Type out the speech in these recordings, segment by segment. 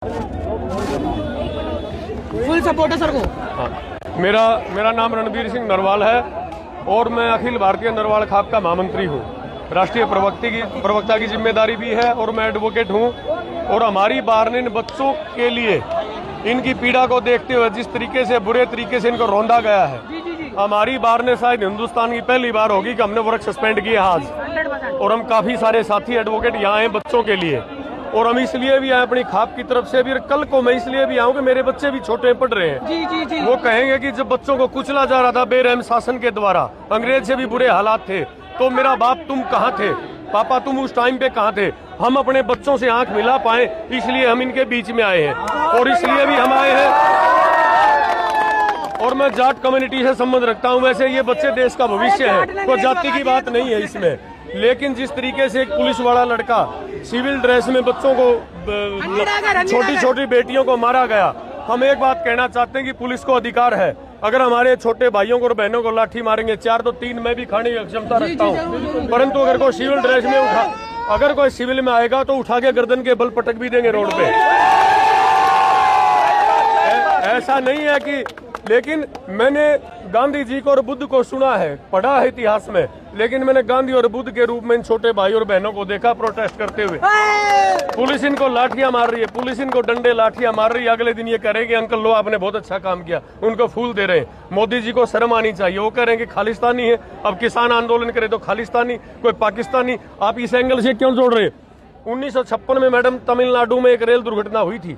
Full support है sir को। हाँ, मेरा नाम रणबीर सिंह नरवाल है और मैं अखिल भारतीय नरवाल खाप का महामंत्री हूँ। राष्ट्रीय प्रवक्ता की जिम्मेदारी भी है और मैं एडवोकेट हूँ। और हमारी बार ने इन बच्चों के लिए इनकी पीड़ा को देखते हुए जिस तरीके से बुरे तरीके से इनको रौंदा गया है, हमारी बार ने शायद हिंदुस्तान की पहली बार होगी कि हमने वर्क सस्पेंड किए आज। और हम काफी सारे साथी एडवोकेट यहाँ आए बच्चों के लिए, और हम इसलिए भी आए अपनी खाप की तरफ से भी। और कल को मैं इसलिए भी आऊँ कि मेरे बच्चे भी छोटे पढ़ रहे हैं। वो कहेंगे कि जब बच्चों को कुचला जा रहा था बेरहम शासन के द्वारा, अंग्रेज से भी बुरे हालात थे, तो मेरा बाप तुम कहाँ थे, पापा तुम उस टाइम पे कहाँ थे। हम अपने बच्चों से आंख मिला पाए, इसलिए हम इनके बीच में आए हैं। और इसलिए भी हम आए हैं। और मैं जाट कम्युनिटी से संबंध रखता हूं। वैसे ये बच्चे देश का भविष्य है, कोई जाति की बात नहीं है इसमें। लेकिन जिस तरीके से एक पुलिस वाला लड़का सिविल ड्रेस में बच्चों को, छोटी छोटी बेटियों को मारा गया, हम एक बात कहना चाहते हैं कि पुलिस को अधिकार है, अगर हमारे छोटे भाइयों को और बहनों को लाठी मारेंगे 4 तो 3 मैं भी खाने की क्षमता रखता हूँ। परंतु अगर कोई सिविल ड्रेस में अगर कोई सिविल में आएगा तो उठा के गर्दन के बल पटक भी देंगे रोड पे। ऐसा नहीं है कि, लेकिन मैंने गांधी जी को और बुद्ध को सुना है, पढ़ा है इतिहास में, लेकिन मैंने गांधी और बुद्ध के रूप में इन छोटे भाई और बहनों को देखा प्रोटेस्ट करते हुए। पुलिस इनको लाठियां मार रही है, पुलिस इनको डंडे लाठियां मार रही है। अगले दिन ये करेंगे अंकल लो आपने बहुत अच्छा काम किया, उनको फूल दे रहे हैं। मोदी जी को शर्म आनी चाहिए। वो कह रहे हैं कि खालिस्तानी है, अब किसान आंदोलन करे तो खालिस्तानी, कोई पाकिस्तानी। आप इस एंगल से क्यों जोड़ रहे हैं? 1956 में मैडम तमिलनाडु में एक रेल दुर्घटना हुई थी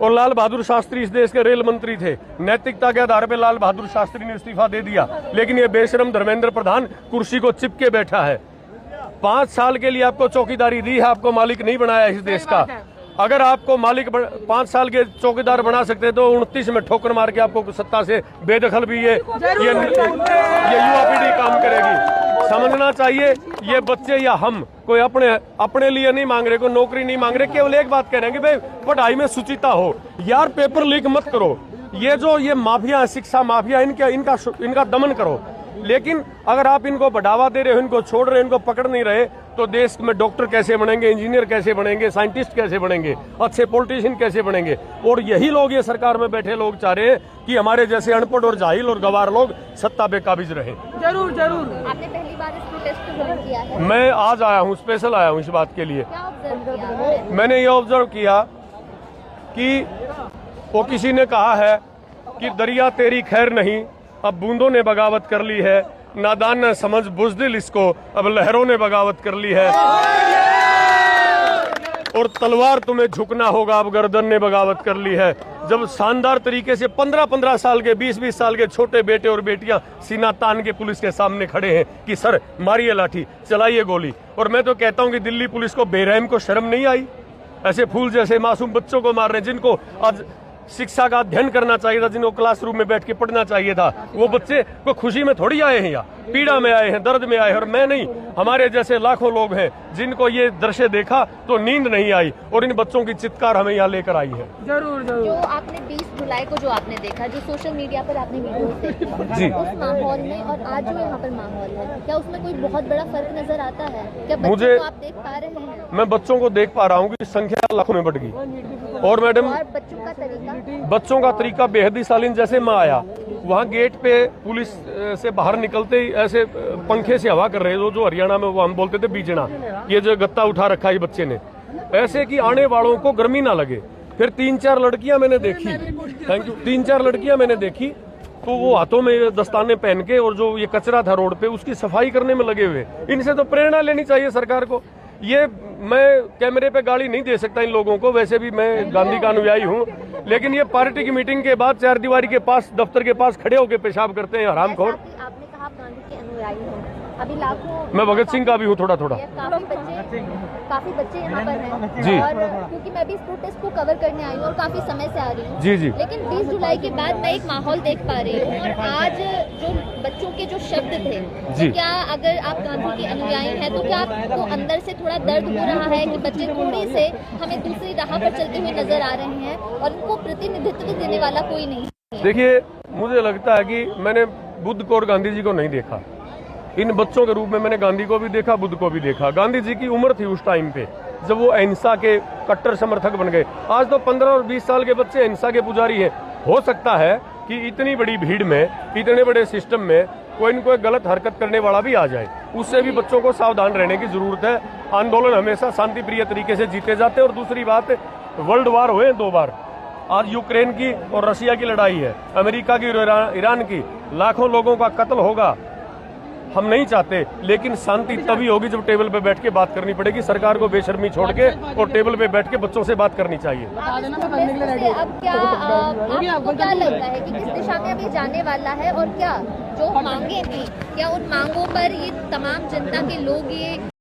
और लाल बहादुर शास्त्री इस देश के रेल मंत्री थे। नैतिकता के आधार पर लाल बहादुर शास्त्री ने इस्तीफा दे दिया, लेकिन ये बेशरम धर्मेंद्र प्रधान कुर्सी को चिपके बैठा है। 5 साल के लिए आपको चौकीदारी दी है, आपको मालिक नहीं बनाया इस देश का। अगर आपको मालिक 5 साल के चौकीदार बना सकते तो 29 में ठोकर मार के आपको सत्ता से बेदखल भी ये युवा पीढ़ी काम करेगी। समझना चाहिए ये बच्चे या हम कोई अपने लिए नहीं मांग रहे, कोई नौकरी नहीं मांग रहे, केवल एक बात कह रहे हैं कि भाई पढ़ाई में सुचिता हो। यार पेपर लीक मत करो, ये माफिया, शिक्षा माफिया, इनका दमन करो। लेकिन अगर आप इनको बढ़ावा दे रहे हो, इनको छोड़ रहे हो, इनको पकड़ नहीं रहे, तो देश में डॉक्टर कैसे बनेंगे, इंजीनियर कैसे बनेंगे, साइंटिस्ट कैसे बनेंगे, अच्छे पॉलिटिशियन कैसे बनेंगे। और यही लोग, ये सरकार में बैठे लोग चाह रहे हैं कि हमारे जैसे अनपढ़ और जाहिल और गवार लोग सत्ता पे काबिज रहे। जरूर जरूर। आपने पहली बार इस प्रोटेस्ट को ज्वाइन किया है? मैं आज आया हूँ, स्पेशल आया हूँ इस बात के लिए। क्या ऑब्जर्व किया? मैंने ये ऑब्जर्व किया कि वो किसी ने कहा है कि दरिया तेरी खैर नहीं, अब बूंदों ने बगावत कर ली है, नादान न समझ बुज़दिल इसको, अब लहरों ने बगावत कर ली है, और तलवार तुम्हें झुकना होगा, अब गर्दन ने बगावत कर ली है। जब शानदार तरीके से 15-15 साल के, 20-20 साल के छोटे बेटे और बेटियां सीना तान के पुलिस के सामने खड़े हैं कि सर मारिए लाठी, चलाइए गोली। और मैं तो कहता हूं कि दिल्ली पुलिस को, बेरहम को शर्म नहीं आई? ऐसे फूल जैसे मासूम बच्चों को मार रहे हैं, जिनको आज शिक्षा का अध्ययन करना चाहिए था, जिनको क्लासरूम में बैठ के पढ़ना चाहिए था। वो बच्चे को खुशी में थोड़ी आए हैं, या पीड़ा में आए हैं, दर्द में आए हैं। और मैं नहीं, हमारे जैसे लाखों लोग हैं जिनको ये दृश्य देखा तो नींद नहीं आई, और इन बच्चों की चित्कार हमें यहाँ लेकर आई है। जरूर जरूर। जो आपने 20 जुलाई को जो आपने देखा, जो सोशल मीडिया पर आपने वीडियोस देखी जी, उस माहौल में और आज जो यहाँ पर माहौल है, क्या उसमें कोई बहुत बड़ा फर्क नजर आता है? क्या बच्चों को आप देख पा रहे हैं? मैं बच्चों को देख पा रहा हूँ कि संख्या लाखों में बढ़ गई। और मैडम, और बच्चों का तरीका बेहद ही शालीन। जैसे मैं आया वहाँ गेट पे पुलिस से बाहर निकलते ही ऐसे पंखे से हवा कर रहे हैं, जो हरियाणा में वो हम बोलते थे बीजना, ये जो गत्ता उठा रखा है बच्चे ने, ऐसे कि आने वालों को गर्मी ना लगे। फिर 3-4 लड़कियां मैंने देखी, थैंक यू, 3-4 लड़कियां मैंने देखी, तो वो हाथों में दस्ताने पहन के और जो ये कचरा था रोड पे उसकी सफाई करने में लगे हुए। इनसे तो प्रेरणा लेनी चाहिए सरकार को। ये मैं कैमरे पे गाली नहीं दे सकता इन लोगों को, वैसे भी मैं गांधी का अनुयायी हूँ, लेकिन ये पार्टी की मीटिंग के बाद 4 दीवारी के पास, दफ्तर के पास खड़े होकर पेशाब करते हैं हरामखोर। आपने कहा आप गांधी के अनुयायी हैं, अभी लाखों, मैं भगत सिंह का भी हूँ थोड़ा थोड़ा। काफी बच्चे यहाँ पर हैं जी, और क्योंकि मैं भी इस प्रोटेस्ट को कवर करने आई हूँ और काफी समय से आ रही हूँ जी जी, लेकिन 20 जुलाई के बाद मैं एक माहौल देख पा रही हूँ। और आज जो बच्चों के जो शब्द थे, जी, तो क्या अगर आप गांधी के अनुयायी हैं तो क्या आपको अंदर से थोड़ा दर्द हो रहा है कि बच्चे थोड़ी से हमें दूसरी राह पर चलते हुए नजर आ रहे हैं और इनको प्रतिनिधित्व देने वाला कोई नहीं? देखिए, मुझे लगता है कि मैंने बुद्ध को और गांधी जी को नहीं देखा, इन बच्चों के रूप में मैंने गांधी को भी देखा, बुद्ध को भी देखा। गांधी जी की उम्र थी उस टाइम पे, जब वो अहिंसा के कट्टर समर्थक बन गए। आज तो 15 और 20 साल के बच्चे अहिंसा के पुजारी हैं। हो सकता है कि इतनी बड़ी भीड़ में, इतने बड़े सिस्टम में कोई न कोई गलत हरकत करने वाला भी आ जाए, उससे भी बच्चों को सावधान रहने की जरूरत है। आंदोलन हमेशा शांति प्रिय तरीके से जीते जाते हैं। और दूसरी बात, वर्ल्ड वार हुए 2 बार। आज यूक्रेन की और रशिया की लड़ाई है, अमेरिका की और ईरान की, लाखों लोगों का कत्ल होगा, हम नहीं चाहते। लेकिन शांति तभी होगी जब टेबल पे बैठ के बात करनी पड़ेगी। सरकार को बेशर्मी छोड़ के और टेबल पे बैठ के बच्चों से बात करनी चाहिए। अब क्या आपको क्या लगता है कि किस दिशा में अभी जाने वाला है, और क्या जो मांगे थी, क्या उन मांगों पर ये तमाम जनता के लोग ये